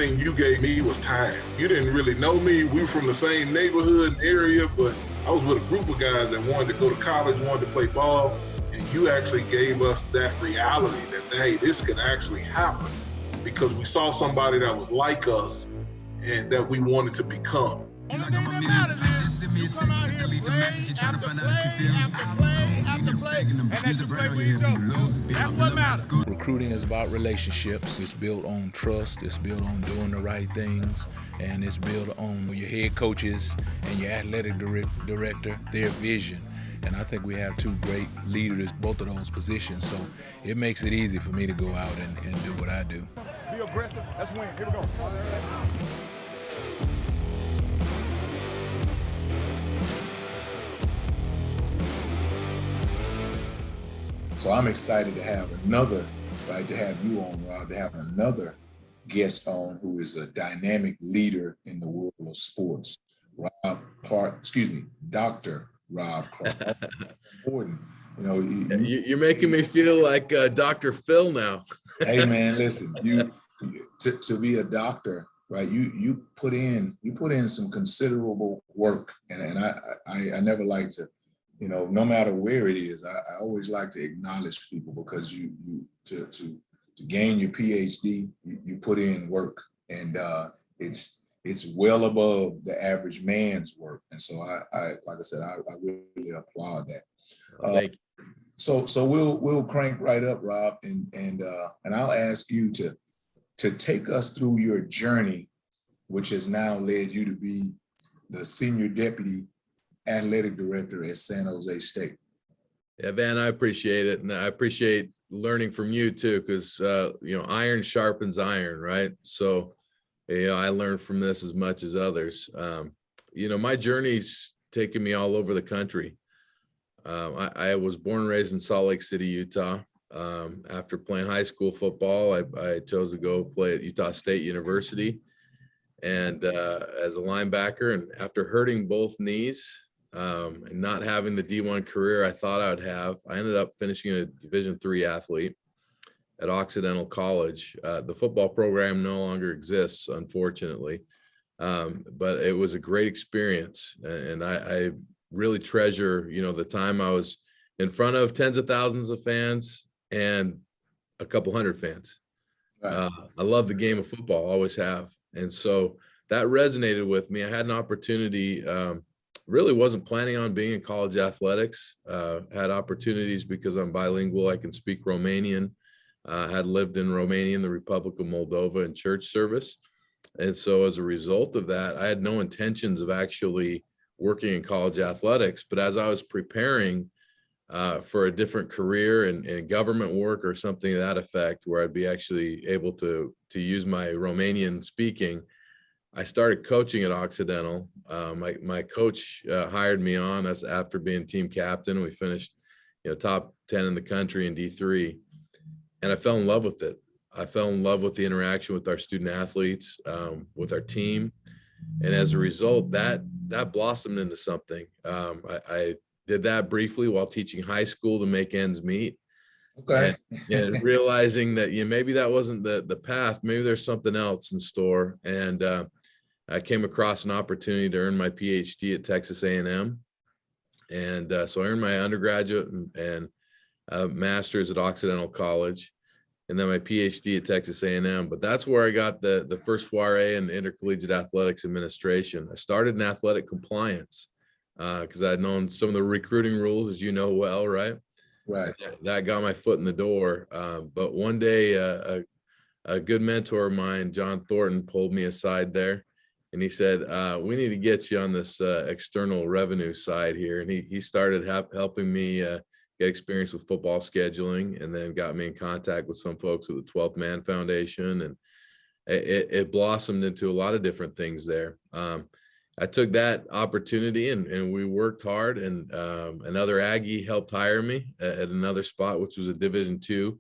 thing you gave me was time. You didn't really know me. We were from the same neighborhood and area, but I was with a group of guys that wanted to go to college, wanted to play ball, and you actually gave us that reality that, hey, this can actually happen, because we saw somebody that was like us and that we wanted to become. Only thing that matters is you come out here, play after play after play after play, and that you play for each other. That's what matters. Recruiting is about relationships. It's built on trust. It's built on doing the right things. And it's built on your head coaches and your athletic director, their vision. And I think we have two great leaders, both of those positions. So it makes it easy for me to go out and do what I do. Be aggressive. Let's win. Here we go. So I'm excited to have another, right, to have you on, Rob, to have another guest on who is a dynamic leader in the world of sports. Dr. Rob Clark. Important. You know, you're making me feel like Dr. Phil now. Hey man, listen, to be a doctor, right? You put in some considerable work, and I never like to, you know, no matter where it is, I always like to acknowledge people, because to gain your PhD, you put in work, and it's well above the average man's work. And so I like I said, I really applaud that. Thank you. So we'll crank right up, Rob, and I'll ask you to take us through your journey, which has now led you to be the senior deputy athletic director at San Jose State. Yeah, Van, I appreciate it. And I appreciate learning from you too, because, iron sharpens iron, right? So, I learned from this as much as others. My journey's taken me all over the country. I was born and raised in Salt Lake City, Utah. After playing high school football, I chose to go play at Utah State University, and as a linebacker. And after hurting both knees and not having the D1 career I thought I would have, I ended up finishing a Division III athlete at Occidental College. The football program no longer exists, unfortunately, but it was a great experience, and I really treasure, the time I was in front of tens of thousands of fans and a couple hundred fans. Right. I love the game of football, always have. And so that resonated with me. I had an opportunity, really wasn't planning on being in college athletics, had opportunities because I'm bilingual. I can speak Romanian, had lived in Romania in the Republic of Moldova in church service. And so as a result of that, I had no intentions of actually working in college athletics. But as I was preparing for a different career in government work or something to that effect, where I'd be actually able to use my Romanian speaking, I started coaching at Occidental. My coach hired me on. That's after being team captain. We finished, top 10 in the country in D3, and I fell in love with it. I fell in love with the interaction with our student athletes, with our team, and as a result, that blossomed into something. I did that briefly while teaching high school to make ends meet. Okay. And realizing that maybe that wasn't the path. Maybe there's something else in store. And I came across an opportunity to earn my PhD at Texas A&M. And so I earned my undergraduate and master's at Occidental College, and then my PhD at Texas A&M. But that's where I got the first soiree in intercollegiate athletics administration. I started in athletic compliance because I had known some of the recruiting rules, as you know well, right? Right. That got my foot in the door. But one day, a good mentor of mine, John Thornton, pulled me aside there, and he said, we need to get you on this external revenue side here. And he started helping me get experience with football scheduling, and then got me in contact with some folks at the 12th Man Foundation. And it blossomed into a lot of different things there. I took that opportunity and we worked hard, and another Aggie helped hire me at another spot, which was a Division II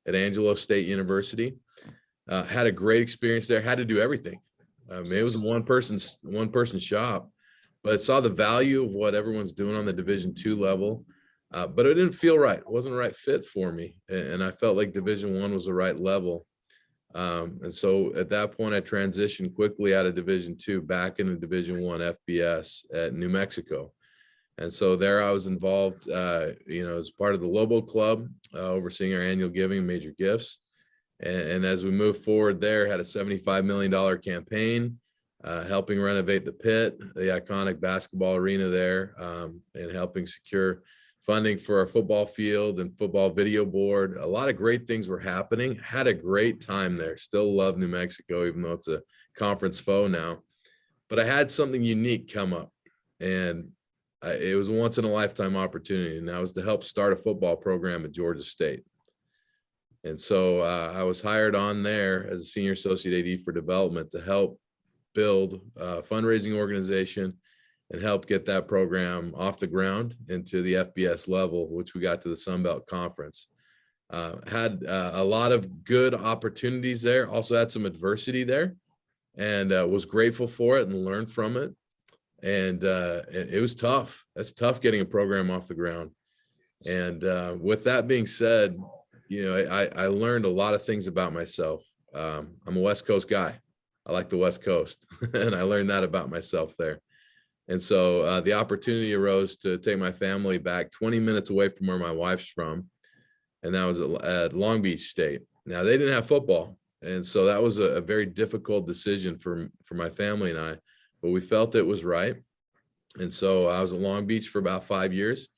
at Angelo State University. Had a great experience there, had to do everything. It was a one person shop, but saw the value of what everyone's doing on the Division II level. But it didn't feel right. It wasn't the right fit for me. And I felt like Division I was the right level. And so at that point, I transitioned quickly out of Division II back into Division I FBS at New Mexico. And so there I was involved, as part of the Lobo Club, overseeing our annual giving, major gifts. And as we moved forward there, had a $75 million campaign, helping renovate the pit, the iconic basketball arena there, and helping secure funding for our football field and football video board. A lot of great things were happening. Had a great time there. Still love New Mexico, even though it's a conference foe now. But I had something unique come up, and it was a once in a lifetime opportunity, and that was to help start a football program at Georgia State. And so I was hired on there as a senior associate AD for development to help build a fundraising organization and help get that program off the ground into the FBS level, which we got to the Sun Belt Conference. Had a lot of good opportunities there. Also had some adversity there, and was grateful for it and learned from it. And it was tough. That's tough getting a program off the ground. And with that being said, I learned a lot of things about myself. I'm a West Coast guy. I like the West Coast, and I learned that about myself there. And so the opportunity arose to take my family back 20 minutes away from where my wife's from, and that was at Long Beach State. Now, they didn't have football, and so that was a very difficult decision for my family and I, but we felt it was right. And so I was at Long Beach for about 5 years,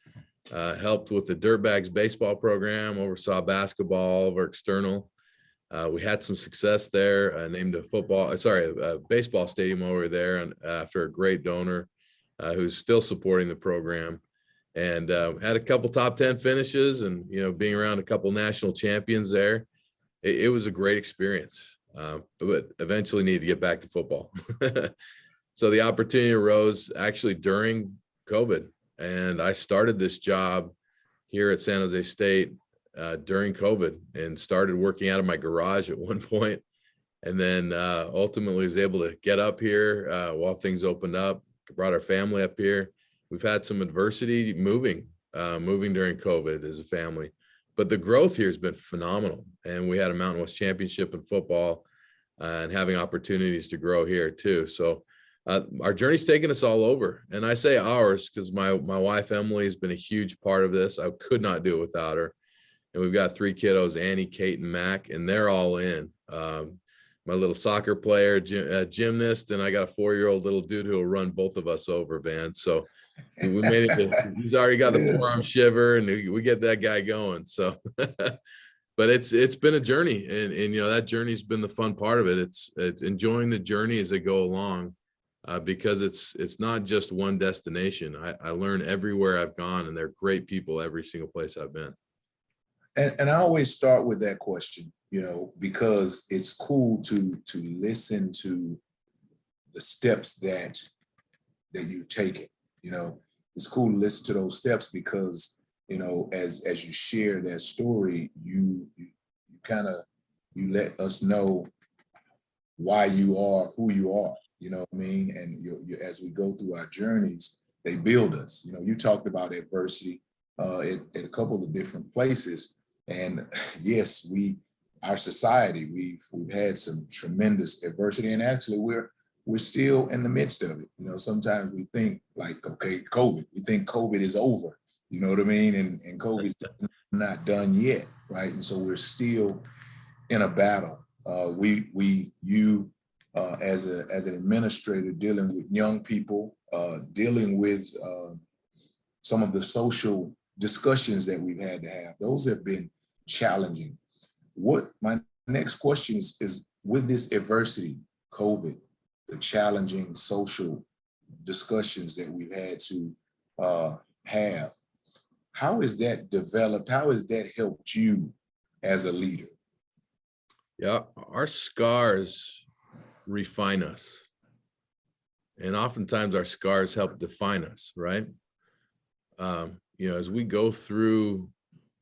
helped with the Dirtbags baseball program, oversaw basketball, over external. We had some success there, named a baseball stadium over there, and after a great donor who's still supporting the program, and had a couple top 10 finishes, and being around a couple national champions there, it was a great experience. But eventually needed to get back to football. So the opportunity arose actually during COVID, and I started this job here at San Jose State during COVID, and started working out of my garage at one point, and then ultimately was able to get up here while things opened up. Brought our family up here. We've had some adversity moving during COVID as a family, but the growth here has been phenomenal. And we had a Mountain West championship in football, and having opportunities to grow here too. So our journey's taken us all over, and I say ours because my wife Emily has been a huge part of this. I could not do it without her. And we've got 3 kiddos, Annie, Kate, and Mac, and they're all in. My little soccer player, gymnast, and I got a 4-year-old little dude who will run both of us over, Van. So we made it. He's already got the forearm shiver, and we get that guy going. So, but it's been a journey, and that journey's been the fun part of it. It's enjoying the journey as they go along, because it's not just one destination. I learn everywhere I've gone, and they're great people every single place I've been. And I always start with that question, because it's cool to listen to the steps that you've taken. It's cool to listen to those steps because, as you share that story, you let us know why you are who you are. You know what I mean? And as we go through our journeys, they build us. You talked about adversity at a couple of different places. And yes, our society, we've had some tremendous adversity, and actually we're still in the midst of it. Sometimes we think like, okay, COVID, we think COVID is over, you know what I mean? And COVID's not done yet, right? And so we're still in a battle. You as an administrator dealing with young people, dealing with some of the social discussions that we've had to have, those have been challenging. What my next question is with this adversity, COVID, the challenging social discussions that we've had to have, how has that developed? How has that helped you as a leader? Yeah, our scars refine us, and oftentimes our scars help define us, right? As we go through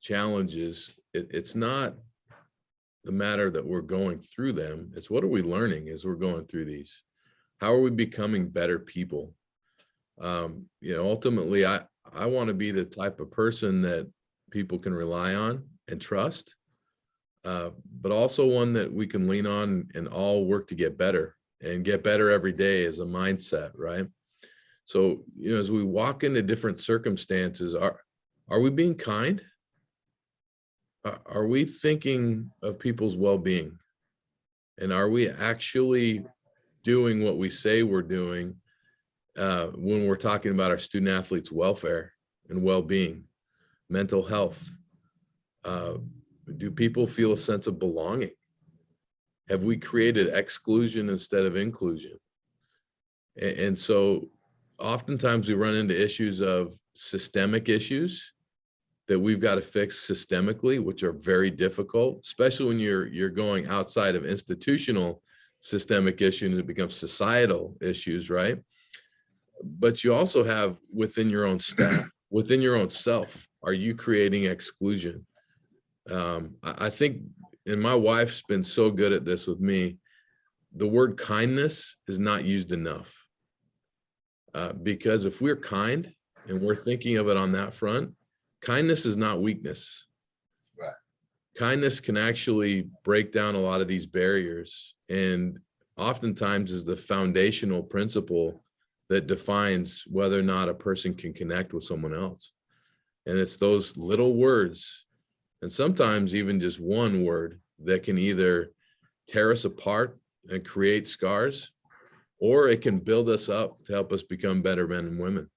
challenges, it's not the matter that we're going through them. It's what are we learning as we're going through these? How are we becoming better people? Ultimately, I want to be the type of person that people can rely on and trust. but also one that we can lean on and all work to get better and get better every day as a mindset, right? So, as we walk into different circumstances, are we being kind? Are we thinking of people's well-being? And are we actually doing what we say we're doing when we're talking about our student athletes' welfare and well-being, mental health? Do people feel a sense of belonging? Have we created exclusion instead of inclusion? And so oftentimes we run into issues of systemic issues that we've got to fix systemically, which are very difficult, especially when you're going outside of institutional systemic issues. It becomes societal issues, right? But you also have within your own staff, within your own self, are you creating exclusion? I think, and my wife's been so good at this with me, the word kindness is not used enough. Because if we're kind and we're thinking of it on that front, kindness is not weakness. Right. Kindness can actually break down a lot of these barriers, and oftentimes is the foundational principle that defines whether or not a person can connect with someone else. And it's those little words, and sometimes even just one word, that can either tear us apart and create scars, or it can build us up to help us become better men and women.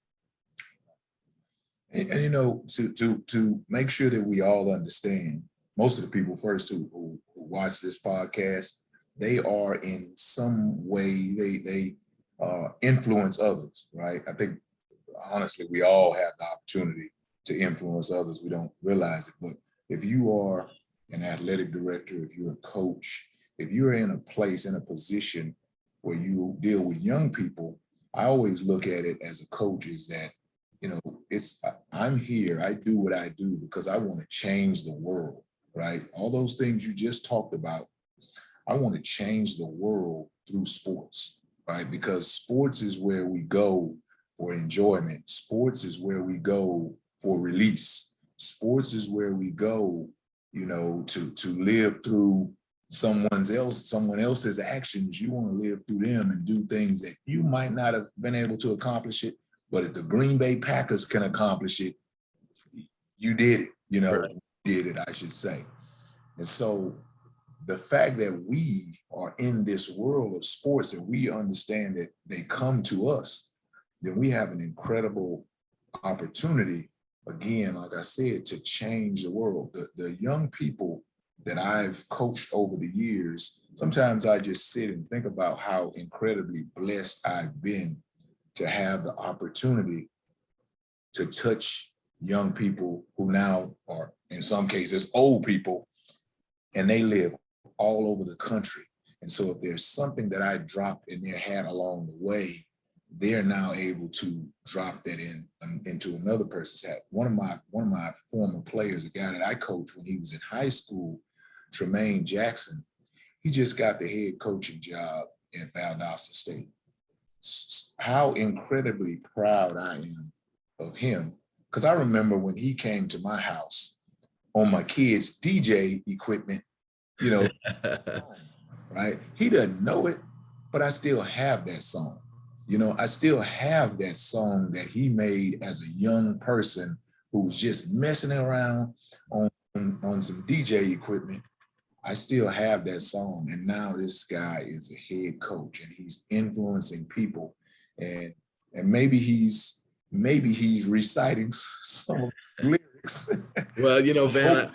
And to make sure that we all understand, most of the people first who watch this podcast, they are in some way, they influence others, right? I think honestly, we all have the opportunity to influence others. We don't realize it, but if you are an athletic director, if you're a coach, if you're in a place, in a position where you deal with young people, I always look at it as a coach is that, I'm here, I do what I do because I want to change the world, right? All those things you just talked about, I want to change the world through sports, right? Because sports is where we go for enjoyment. Sports is where we go for release. Sports is where we go, to live through someone else's actions. You want to live through them and do things that you might not have been able to accomplish it. But if the Green Bay Packers can accomplish it, you did it, Right. did it, I should say. And so the fact that we are in this world of sports and we understand that they come to us, then we have an incredible opportunity, again, like I said, to change the world. The young people that I've coached over the years, sometimes I just sit and think about how incredibly blessed I've been to have the opportunity to touch young people who now are, in some cases, old people, and they live all over the country. And so if there's something that I dropped in their hat along the way, they're now able to drop that into another person's hat. One of my former players, a guy that I coached when he was in high school, Tremaine Jackson, he just got the head coaching job at Valdosta State. How incredibly proud I am of him, because I remember when he came to my house on my kids' DJ equipment, right? He doesn't know it, but I still have that song. I still have that song that he made as a young person who was just messing around on some DJ equipment. I still have that song. And now this guy is a head coach and he's influencing people. And maybe he's reciting some of the lyrics. Well, Van,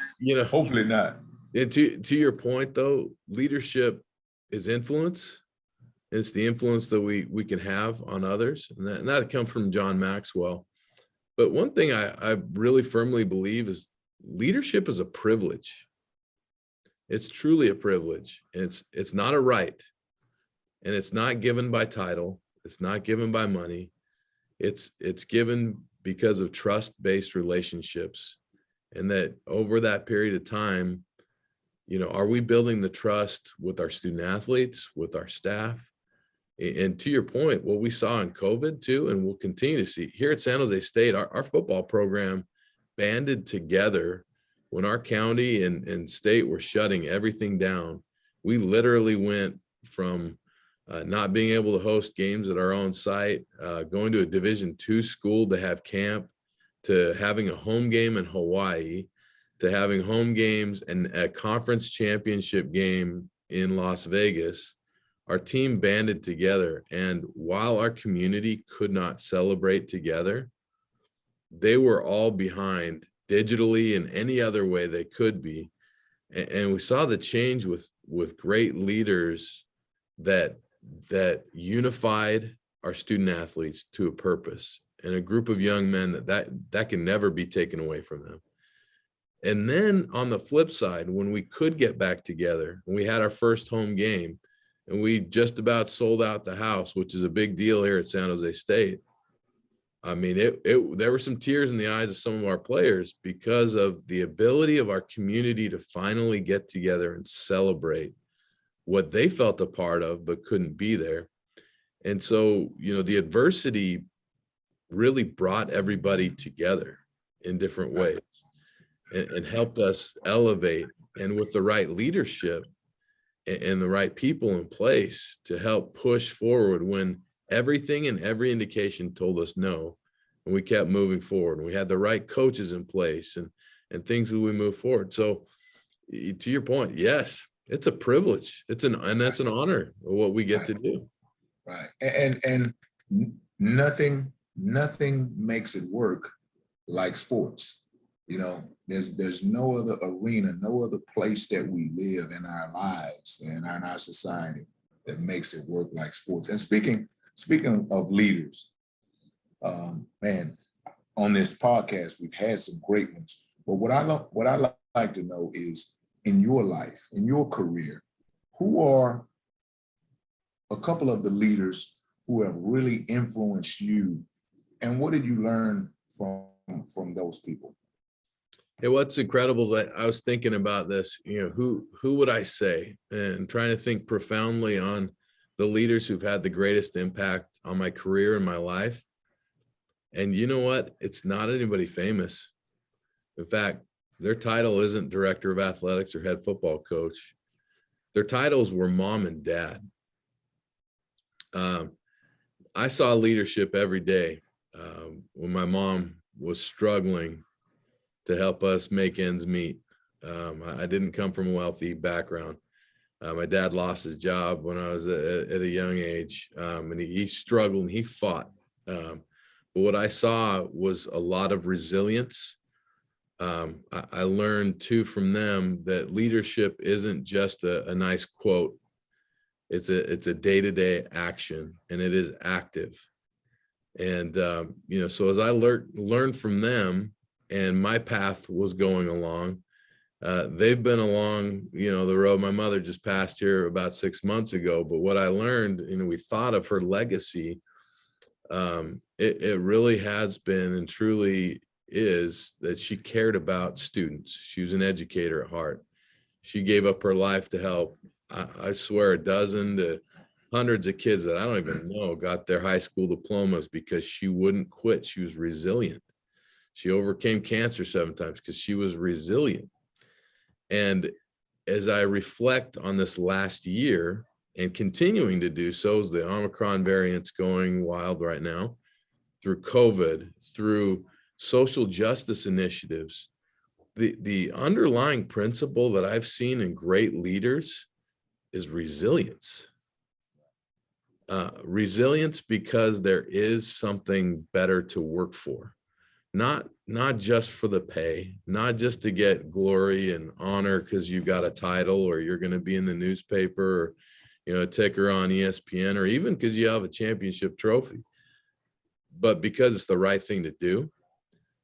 hopefully not. And to your point though, leadership is influence. It's the influence that we can have on others. And that comes from John Maxwell. But one thing I really firmly believe is leadership is a privilege. It's truly a privilege. It's not a right. And it's not given by title. It's not given by money. It's given because of trust-based relationships. And that over that period of time, are we building the trust with our student athletes, with our staff? And to your point, what we saw in COVID too, and we'll continue to see here at San Jose State, our football program banded together when our county and state were shutting everything down, we literally went from not being able to host games at our own site, going to a Division II school to have camp, to having a home game in Hawaii, to having home games and a conference championship game in Las Vegas. Our team banded together, and while our community could not celebrate together, they were all behind digitally in any other way they could be. And we saw the change with great leaders that unified our student athletes to a purpose, and a group of young men that can never be taken away from them. And then on the flip side, when we could get back together, and we had our first home game, and we just about sold out the house, which is a big deal here at San Jose State. I mean, there were some tears in the eyes of some of our players because of the ability of our community to finally get together and celebrate what they felt a part of but couldn't be there. And so, the adversity really brought everybody together in different ways and helped us elevate, and with the right leadership and the right people in place to help push forward when everything and every indication told us no, and we kept moving forward, and we had the right coaches in place and things that we move forward. So to your point, yes, it's a privilege. And that's an honor of what we get to do. Right. And nothing makes it work like sports. There's no other arena, no other place that we live in our lives and in our society that makes it work like sports. And speaking of leaders, man, on this podcast, we've had some great ones. But what I like to know is, in your life, in your career, who are a couple of the leaders who have really influenced you, and what did you learn from those people? Hey, what's incredible is I was thinking about this, who would I say, and trying to think profoundly on the leaders who've had the greatest impact on my career and my life. And you know what? It's not anybody famous. In fact, their title isn't director of athletics or head football coach. Their titles were mom and dad. I saw leadership every day when my mom was struggling to help us make ends meet. I didn't come from a wealthy background. My dad lost his job when I was at a young age, and he struggled and he fought. But what I saw was a lot of resilience. I learned too from them that leadership isn't just a nice quote. It's a day-to-day action, and it is active. And so as I learned from them, and my path was going along, they've been along, the road. My mother just passed here about 6 months ago, but what I learned, we thought of her legacy. It really has been and truly is that she cared about students. She was an educator at heart. She gave up her life to help, I swear, a dozen to hundreds of kids that I don't even know got their high school diplomas because she wouldn't quit. She was resilient. She overcame cancer 7 times because she was resilient. And as I reflect on this last year and continuing to do so, as the Omicron variant's going wild right now, through COVID, through social justice initiatives, the underlying principle that I've seen in great leaders is resilience. Resilience because there is something better to work for. Not just for the pay, not just to get glory and honor because you got a title or you're going to be in the newspaper or, a ticker on ESPN, or even because you have a championship trophy, but because it's the right thing to do,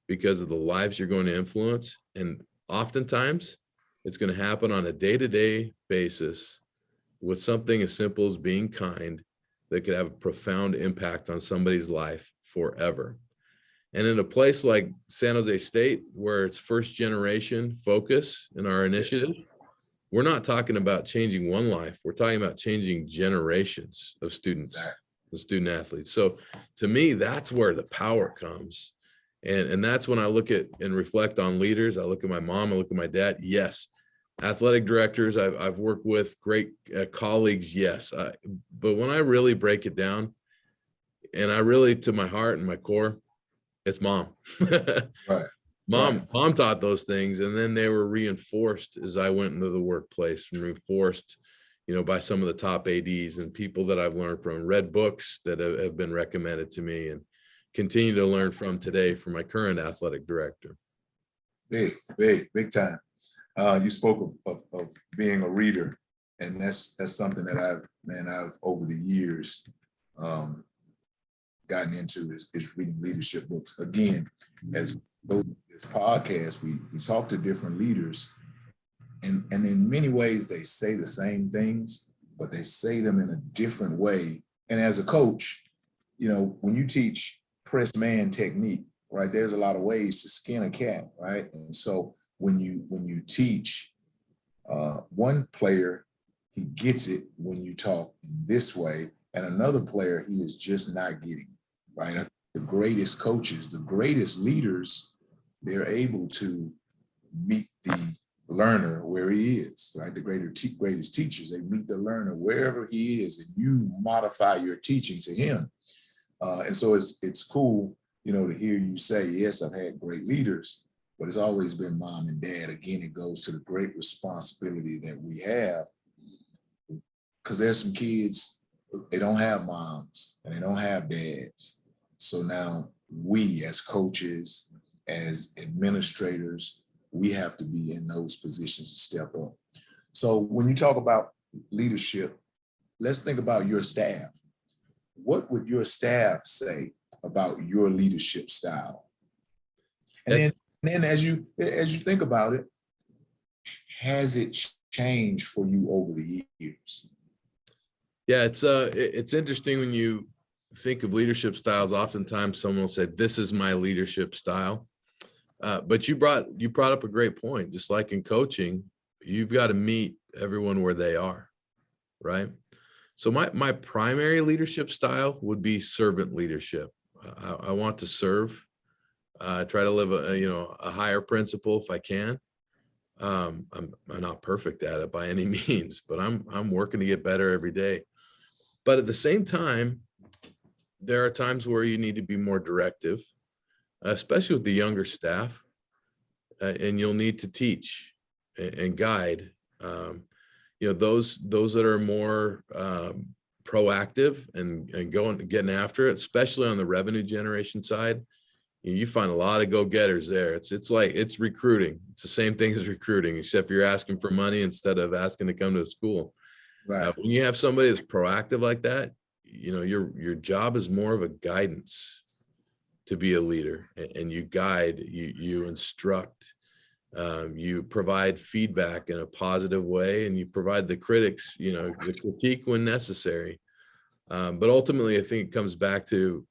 because of the lives you're going to influence. And oftentimes it's going to happen on a day-to-day basis with something as simple as being kind that could have a profound impact on somebody's life forever. And in a place like San Jose State, where it's first generation focus in our initiative, we're not talking about changing one life. We're talking about changing generations of students, the student athletes. So to me, that's where the power comes, And that's when I look at and reflect on leaders. I look at my mom, I look at my dad. Yes. Athletic directors I've worked with, great colleagues. Yes. But when I really break it down, and I really, to my heart and my core, it's mom. Right. Mom taught those things, and then they were reinforced as I went into the workplace, and reinforced, by some of the top ADs and people that I've learned from, read books that have been recommended to me, and continue to learn from today from my current athletic director. Big time. You spoke of being a reader, and that's something that I've over the years gotten into is reading leadership books. Again, as this podcast, we talk to different leaders, and in many ways they say the same things, but they say them in a different way. And as a coach, when you teach press man technique, right, there's a lot of ways to skin a cat, right? And so when you teach one player, he gets it when you talk in this way, and another player, he is just not getting it, right? I think the greatest coaches, the greatest leaders, they're able to meet the learner where he is, right? The greatest teachers, they meet the learner wherever he is, and you modify your teaching to him. And so it's cool, to hear you say, yes, I've had great leaders, but it's always been mom and dad. Again, it goes to the great responsibility that we have, because there's some kids, they don't have moms and they don't have dads. So now we as coaches, as administrators, we have to be in those positions to step up. So when you talk about leadership, let's think about your staff. What would your staff say about your leadership style? And then as you think about it, has it changed for you over the years? Yeah, it's interesting when you think of leadership styles. Oftentimes someone will say, this is my leadership style. But you brought up a great point. Just like in coaching, you've got to meet everyone where they are, right? So my primary leadership style would be servant leadership. I want to serve. I try to live a higher principle if I can. I'm not perfect at it by any means, but I'm working to get better every day. But at the same time, there are times where you need to be more directive, especially with the younger staff, and you'll need to teach and guide. Those that are more proactive and getting after it, especially on the revenue generation side. You find a lot of go-getters there. It's recruiting. It's the same thing as recruiting, except you're asking for money instead of asking to come to a school. Right. When you have somebody that's proactive like that, your job is more of a guidance to be a leader, and you guide, you instruct, you provide feedback in a positive way, and you provide the critics, the critique when necessary. But ultimately, I think it comes back to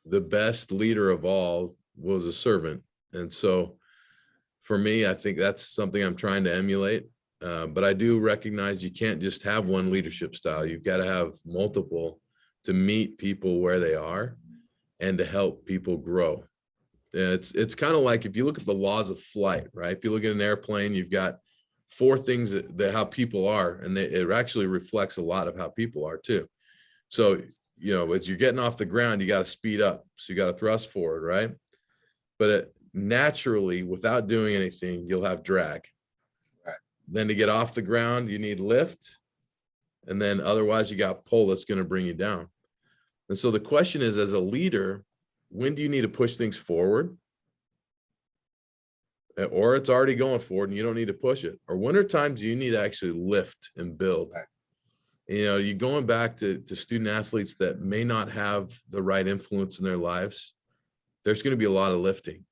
the best leader of all was a servant. And so for me, I think that's something I'm trying to emulate. But I do recognize you can't just have one leadership style. You've got to have multiple to meet people where they are and to help people grow. It's kind of like if you look at the laws of flight, right? If you look at an airplane, you've got 4 things that how people are, and it actually reflects a lot of how people are too. So, as you're getting off the ground, you got to speed up. So you got to thrust forward, right? But naturally, without doing anything, you'll have drag. Right. Then to get off the ground, you need lift. And then otherwise you got pull that's going to bring you down. And so the question is, as a leader, when do you need to push things forward? Or it's already going forward and you don't need to push it? Or when are times you need to actually lift and build? Right. You're going back to student athletes that may not have the right influence in their lives. There's going to be a lot of lifting,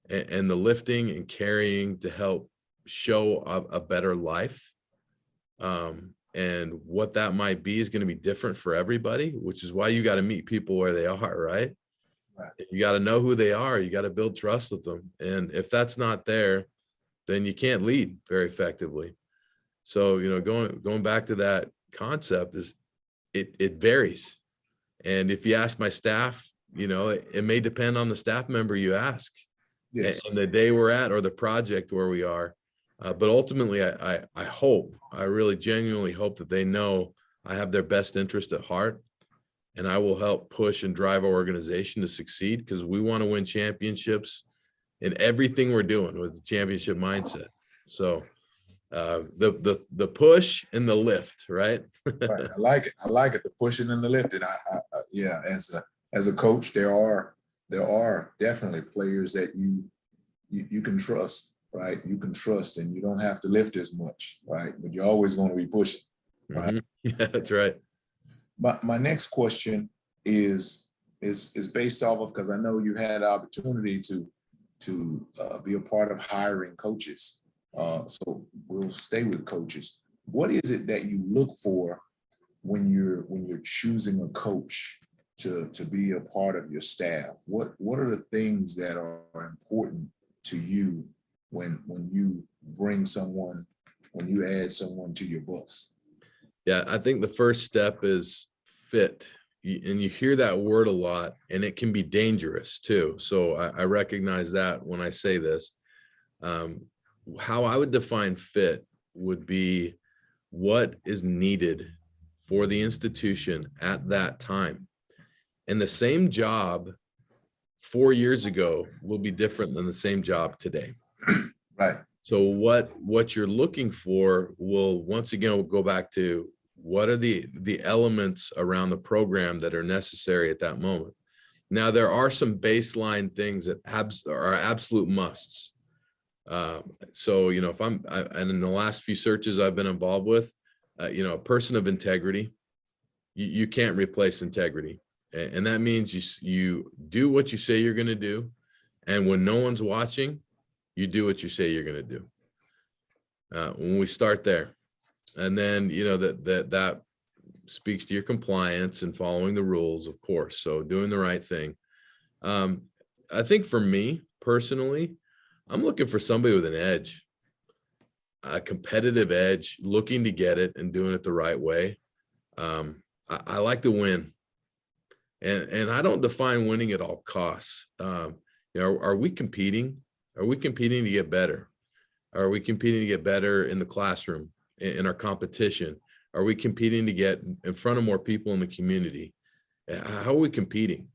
and the lifting and carrying to help show a better life. And what that might be is going to be different for everybody, which is why you got to meet people where they are, right? Right. You got to know who they are. You got to build trust with them. And if that's not there, then you can't lead very effectively. So, going back to that concept is it varies. And if you ask my staff, it may depend on the staff member you ask, Yes. and the day we're at or the project where we are. But ultimately, I really genuinely hope that they know I have their best interest at heart, and I will help push and drive our organization to succeed, because we want to win championships in everything we're doing with the championship mindset. So the push and the lift, right? Right. I like it. I like it. The pushing and the lifting. Yeah. As a coach, there are definitely players that you can trust, right? You can trust, and you don't have to lift as much, right? But you're always going to be pushing, right? Mm-hmm. Yeah, that's right. But my next question is based off of, because I know you had the opportunity to be a part of hiring coaches. So we'll stay with coaches. What is it that you look for when you're choosing a coach to be a part of your staff? What are the things that are important to you when you add someone to your bus? Yeah, I think the first step is fit. And you hear that word a lot, and it can be dangerous too. So I recognize that when I say this. How I would define fit would be what is needed for the institution at that time. And the same job 4 years ago will be different than the same job today. Right. So what you're looking for will, once again, we'll go back to what are the elements around the program that are necessary at that moment. Now, there are some baseline things that are absolute musts. So, if and in the last few searches I've been involved with, a person of integrity, you can't replace integrity. And that means you do what you say you're going to do. And when no one's watching, you do what you say you're going to do. When we start there, and then, that speaks to your compliance and following the rules, of course. So doing the right thing. I think for me personally, I'm looking for somebody with an edge, a competitive edge, looking to get it and doing it the right way. I like to win, and I don't define winning at all costs. Are we competing? Are we competing to get better? Are we competing to get better in the classroom, in our competition? Are we competing to get in front of more people in the community? How are we competing?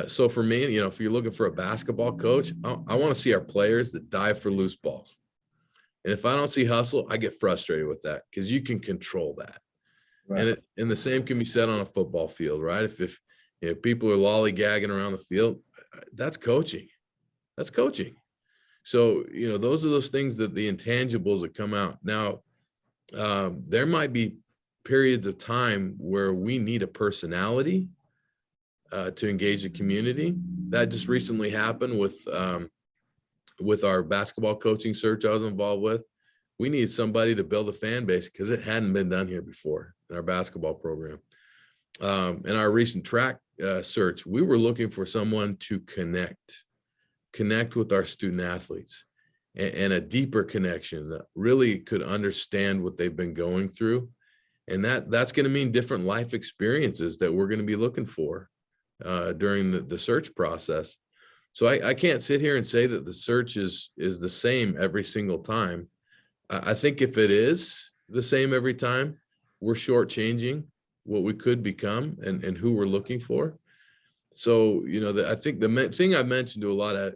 So for me, if you're looking for a basketball coach, I want to see our players that dive for loose balls. And if I don't see hustle, I get frustrated with that, because you can control that. Right. And the same can be said on a football field, right? If people are lollygagging around the field, that's coaching. That's coaching. So, those are those things, that the intangibles that come out. Now, there might be periods of time where we need a personality to engage the community. That just recently happened with our basketball coaching search I was involved with. We need somebody to build a fan base, because it hadn't been done here before in our basketball program. In our recent track search, we were looking for someone to connect with our student athletes, and a deeper connection that really could understand what they've been going through. And that's going to mean different life experiences that we're going to be looking for during the search process. So I can't sit here and say that the search is the same every single time. I think if it is the same every time, we're shortchanging what we could become and who we're looking for. So, I think the thing I've mentioned to a lot of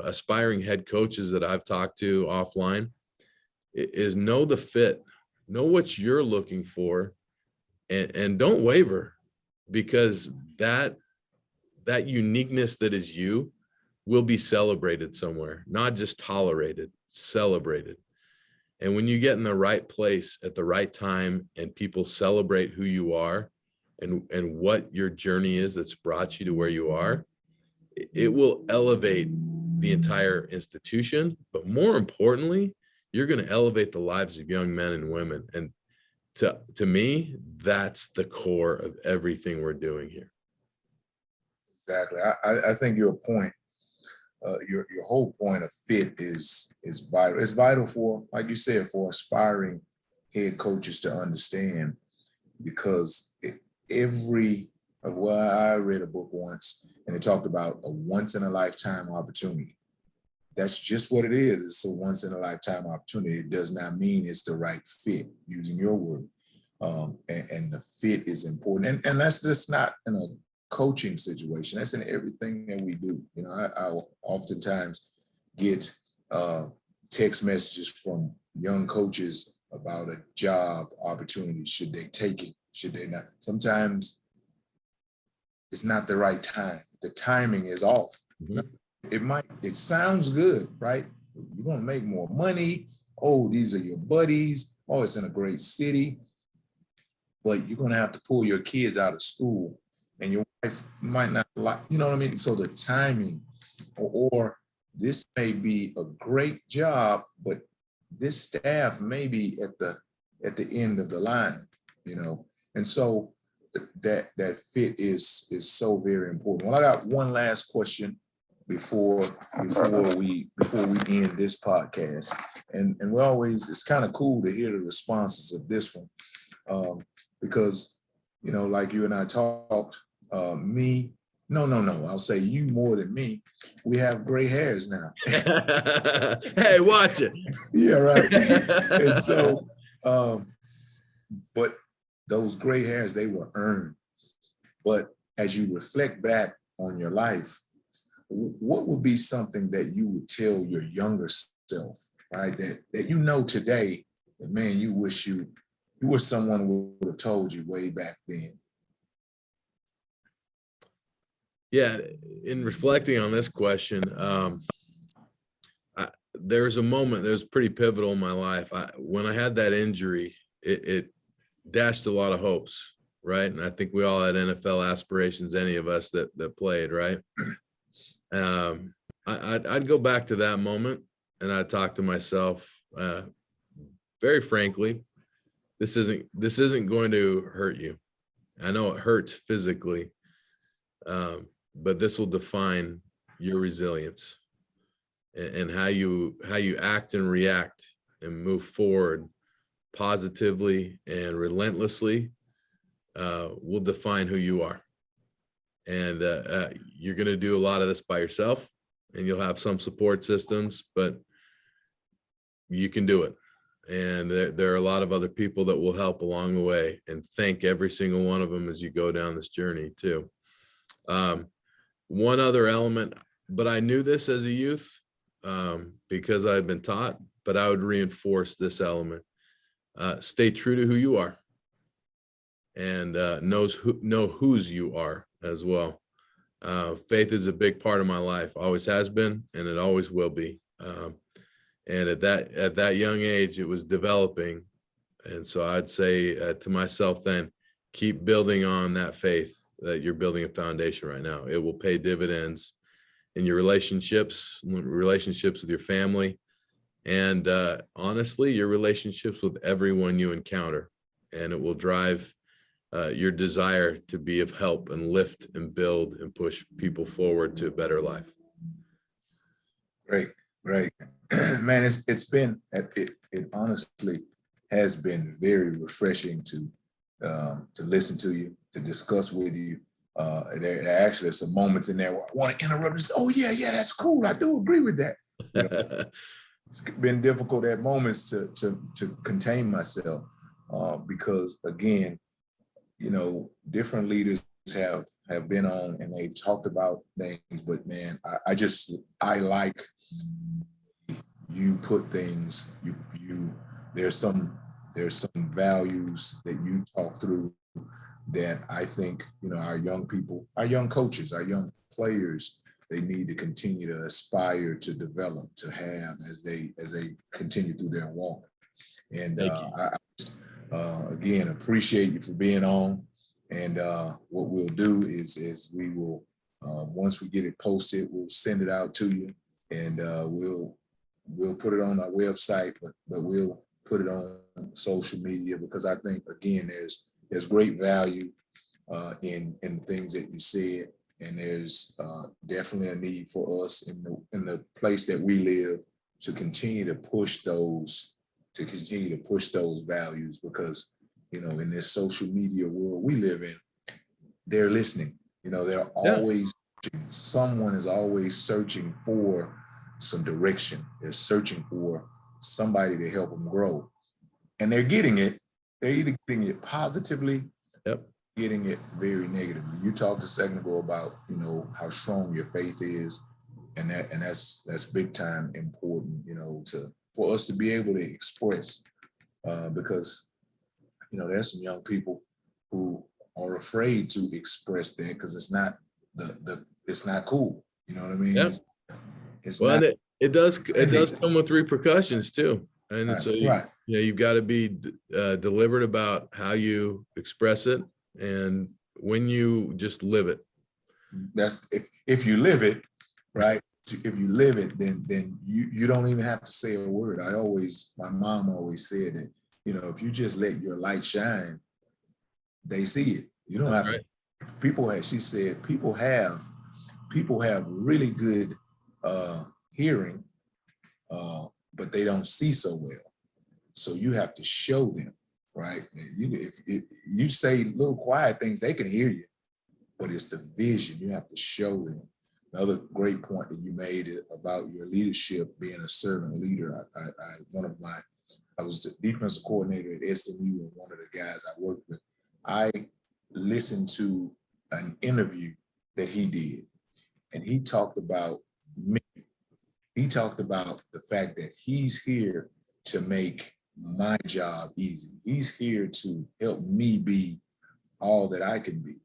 aspiring head coaches that I've talked to offline is know the fit, know what you're looking for, and don't waver, because that uniqueness that is you will be celebrated somewhere, not just tolerated, celebrated. And when you get in the right place at the right time, and people celebrate who you are and what your journey is that's brought you to where you are, it will elevate the entire institution. But more importantly, you're going to elevate the lives of young men and women. And to me, that's the core of everything we're doing here. Exactly. I think your point, your whole point of fit is vital. It's vital for, like you said, for aspiring head coaches to understand, because every Well, I read a book once and it talked about a once in a lifetime opportunity. That's just what it is. It's a once in a lifetime opportunity. It does not mean it's the right fit, using your word. And the fit is important. And that's just not in a coaching situation. That's in everything that we do. You know, I oftentimes get text messages from young coaches about a job opportunity. Should they take it? Should they not? Sometimes it's not the right time. The timing is off. It sounds good, right? You're going to make more money. Oh, these are your buddies. Oh, it's in a great city. But you're going to have to pull your kids out of school and your wife might not like, you know what I mean? So the timing, or this may be a great job, but this staff may be at the end of the line, you know? And so that fit is so very important. Well, I got one last question before we end this podcast. And we always, it's kind of cool to hear the responses of this one. Because, you know, like you and I talked, I'll say you more than me. We have gray hairs now. Hey, watch it. Yeah, right. And so, but those gray hairs, they were earned. But as you reflect back on your life, what would be something that you would tell your younger self, right? That you know today, that man, you wish you wish someone would have told you way back then. Yeah, in reflecting on this question, there was a moment that was pretty pivotal in my life. When I had that injury, it dashed a lot of hopes, right? And I think we all had NFL aspirations, any of us that played, right? I'd go back to that moment and I'd talk to myself, very frankly, this isn't going to hurt you. I know it hurts physically, but this will define your resilience and how you act and react and move forward positively and relentlessly will define who you are. And you're going to do a lot of this by yourself, and you'll have some support systems, but you can do it. And there are a lot of other people that will help along the way, and thank every single one of them as you go down this journey too. One other element, but I knew this as a youth because I'd been taught, but I would reinforce this element. Stay true to who you are, and know whose you are as well. Faith is a big part of my life, always has been, and it always will be. And at that young age, it was developing. And so I'd say to myself then, keep building on that faith, that you're building a foundation right now. It will pay dividends in your relationships with your family, and honestly, your relationships with everyone you encounter. And it will drive your desire to be of help and lift and build and push people forward to a better life. Great. Man, it honestly has been very refreshing to listen to you, to discuss with you. There actually are some moments in there where I want to interrupt and say, oh yeah, that's cool. I do agree with that. You know, it's been difficult at moments to contain myself because again, you know, different leaders have been on and they've talked about things, but man, I like you put things, there's some values that you talk through that I think, you know, our young people, our young coaches, our young players, they need to continue to aspire to develop, to have as they continue through their walk. And I again appreciate you for being on. And what we'll do is we will once we get it posted, we'll send it out to you, and we'll put it on our website, but we'll put it on social media, because I think again there's great value in the things that you said, and there's definitely a need for us in the place that we live to continue to push those values, because you know, in this social media world we live in, they're listening. You know, they're always, someone is always searching for some direction. They're searching for somebody to help them grow. And they're getting it. They're either getting it positively, getting it very negatively. You talked a second ago about, you know, how strong your faith is. And that's big time important, you know, for us to be able to express, because, you know, there's some young people who are afraid to express that because it's not it's not cool. You know what I mean? Yeah. It's Well, not. it does come with repercussions too. And so you've got to be deliberate about how you express it and when you just live it. That's if you live it, right? If you live it, then you don't even have to say a word. My mom always said that, you know, if you just let your light shine, they see it. You don't have to. She said, people have really good hearing, but they don't see so well. So you have to show them, right? If you say little quiet things, they can hear you, but it's the vision. You have to show them. Another great point that you made about your leadership, being a servant leader. I was the defensive coordinator at SMU, and one of the guys I worked with, I listened to an interview that he did, and he talked about me. He talked about the fact that he's here to make my job easy. He's here to help me be all that I can be.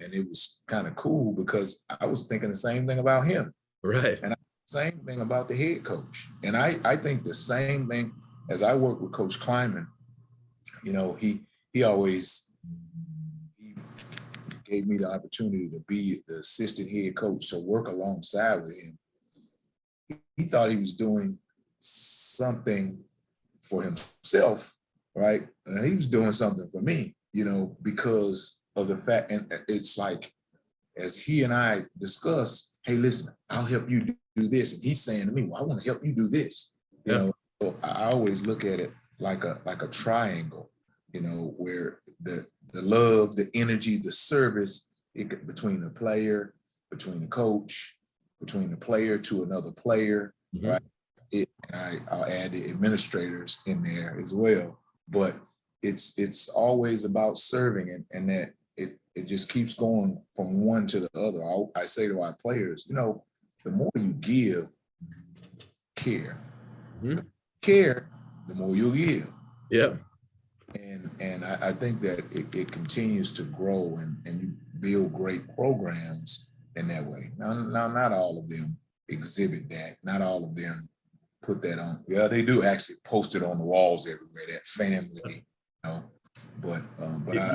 And it was kind of cool because I was thinking the same thing about him. Right. And same thing about the head coach. And I think the same thing as I work with Coach Kleiman. You know, he gave me the opportunity to be the assistant head coach, so work alongside with him. He thought he was doing something for himself, right? And he was doing something for me, you know, because of the fact, and it's like, as he and I discuss, hey, listen, I'll help you do this. And he's saying to me, well, I want to help you do this. You know, so I always look at it like a triangle, you know, where the love, the energy, the service between the player, between the coach, between the player to another player, right? I'll add the administrators in there as well. But it's always about serving, and that it just keeps going from one to the other. I say to our players, you know, the more you give, care, the more you'll give. Yeah. And I think that it continues to grow, and you build great programs in that way. Now, not all of them exhibit that. Not all of them put that on. Yeah, they do actually post it on the walls everywhere, that family, you know. But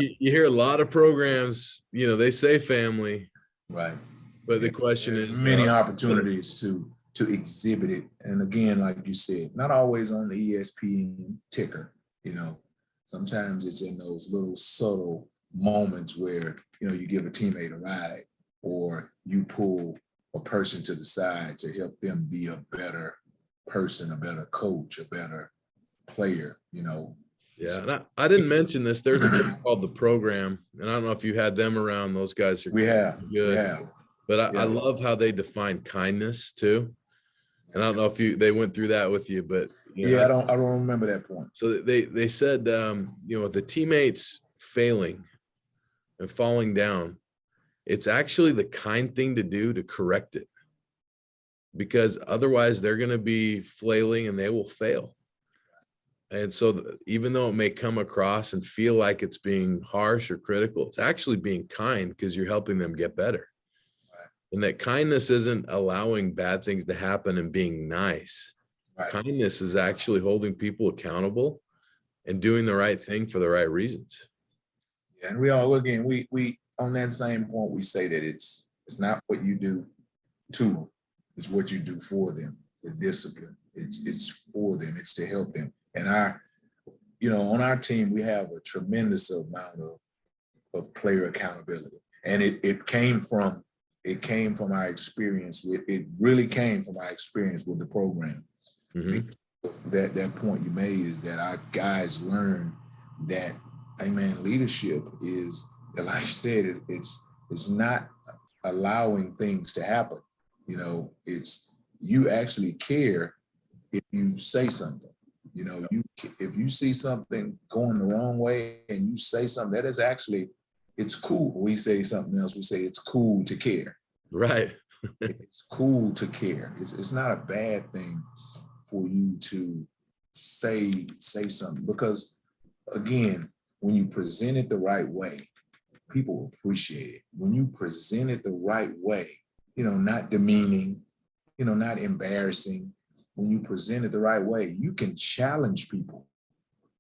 you hear a lot of programs, you know, they say family. Right. But the question is many opportunities to exhibit it. And again, like you said, not always on the ESPN ticker, you know. Sometimes it's in those little subtle moments where, you know, you give a teammate a ride, or you pull a person to the side to help them be a better person, a better coach, a better player, you know. Yeah, and I didn't mention this. There's a thing called The Program, and I don't know if you had them around. Those guys are good. We have. But I love how they define kindness too. And I don't know if they went through that with you, but you know, I don't remember that point. So they said, you know, the teammates failing and falling down, it's actually the kind thing to do to correct it, because otherwise they're going to be flailing and they will fail. And so even though it may come across and feel like it's being harsh or critical, it's actually being kind because you're helping them get better. Right. And that kindness isn't allowing bad things to happen and being nice. Right. Kindness is actually holding people accountable and doing the right thing for the right reasons. Yeah, and we all, again, we on that same point, we say that it's not what you do to them, it's what you do for them. The discipline, it's for them, it's to help them. And on our team, we have a tremendous amount of player accountability. And it came from our experience it really came from our experience with the program. Mm-hmm. That point you made is that our guys learned that, hey man, leadership is like you said, it's not allowing things to happen. You know, it's you actually care if you say something. You know, if you see something going the wrong way and you say something, that is actually, it's cool. We say something else, we say it's cool to care. Right. It's cool to care. It's not a bad thing for you to say something, because again, when you present it the right way, people appreciate it. When you present it the right way, you know, not demeaning, you know, not embarrassing. When you present it the right way, you can challenge people.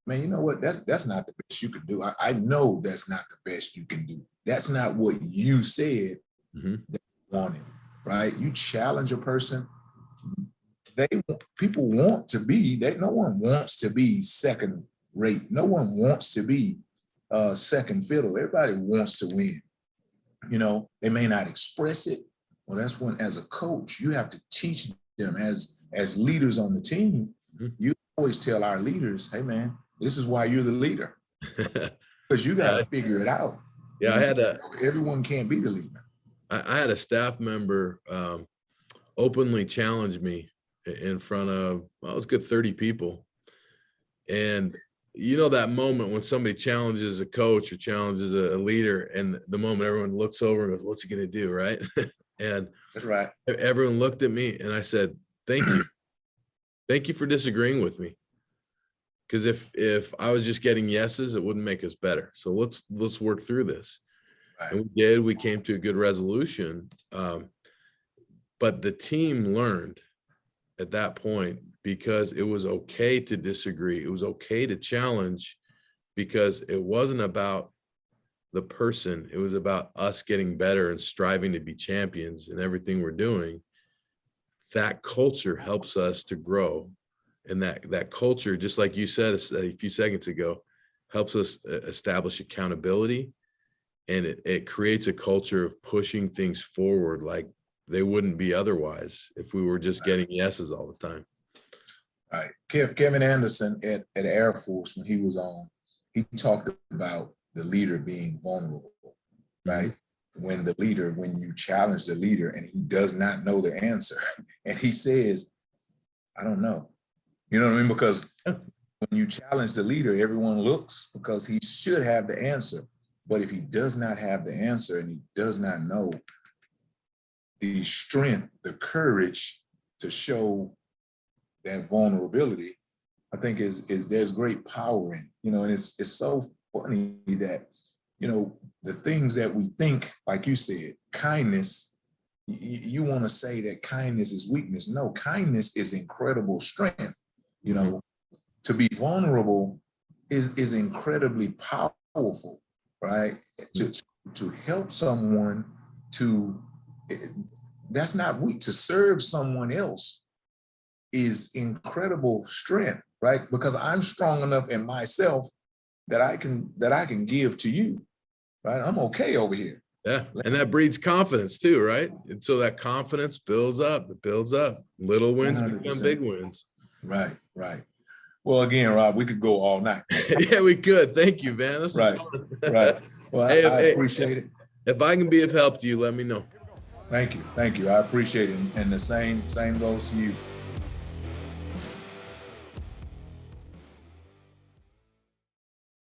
Man, you know what? That's not the best you can do. I know that's not the best you can do. That's not what you said that you wanted, right? You challenge a person. People want to be that. No one wants to be second rate. No one wants to be second fiddle. Everybody wants to win. You know, they may not express it. Well, that's when, as a coach, you have to teach them as leaders on the team. You always tell our leaders, hey man, this is why you're the leader. Because you got to figure it out. Yeah, you know, everyone can't be the leader. I had a staff member openly challenge me in front of, well, it was a good 30 people. And you know that moment when somebody challenges a coach or challenges a leader, and the moment everyone looks over and goes, what's he going to do, right? And that's right. Everyone looked at me and I said, thank you. Thank you for disagreeing with me. Because if I was just getting yeses, it wouldn't make us better. So let's work through this. Right. And we did. We came to a good resolution. But the team learned at that point, because it was okay to disagree. It was okay to challenge, because it wasn't about the person. It was about us getting better and striving to be champions in everything we're doing. That culture helps us to grow. And that culture, just like you said a few seconds ago, helps us establish accountability. And it creates a culture of pushing things forward like they wouldn't be otherwise if we were just getting yeses all the time. Right. Kevin Anderson at Air Force, when he was on, he talked about the leader being vulnerable, right? When you challenge the leader and he does not know the answer and he says, I don't know. You know what I mean? Because when you challenge the leader, everyone looks, because he should have the answer. But if he does not have the answer and he does not know, the strength, the courage to show that vulnerability, I think is there's great power in, you know, and it's so funny that, you know, the things that we think, like you said, kindness, you want to say that kindness is weakness. No, kindness is incredible strength. You know, to be vulnerable is incredibly powerful, right? To help someone, that's not weak. To serve someone else is incredible strength, right? Because I'm strong enough in myself that I can give to you, right? I'm okay over here. Yeah, and that breeds confidence too, right? And so that confidence builds up. It builds up. Little wins 100%. Become big wins. Right. Well, again, Rob, we could go all night. Yeah, we could. Thank you, man. This right. Well, I appreciate it. If I can be of help to you, let me know. Thank you. I appreciate it. And the same goes to you.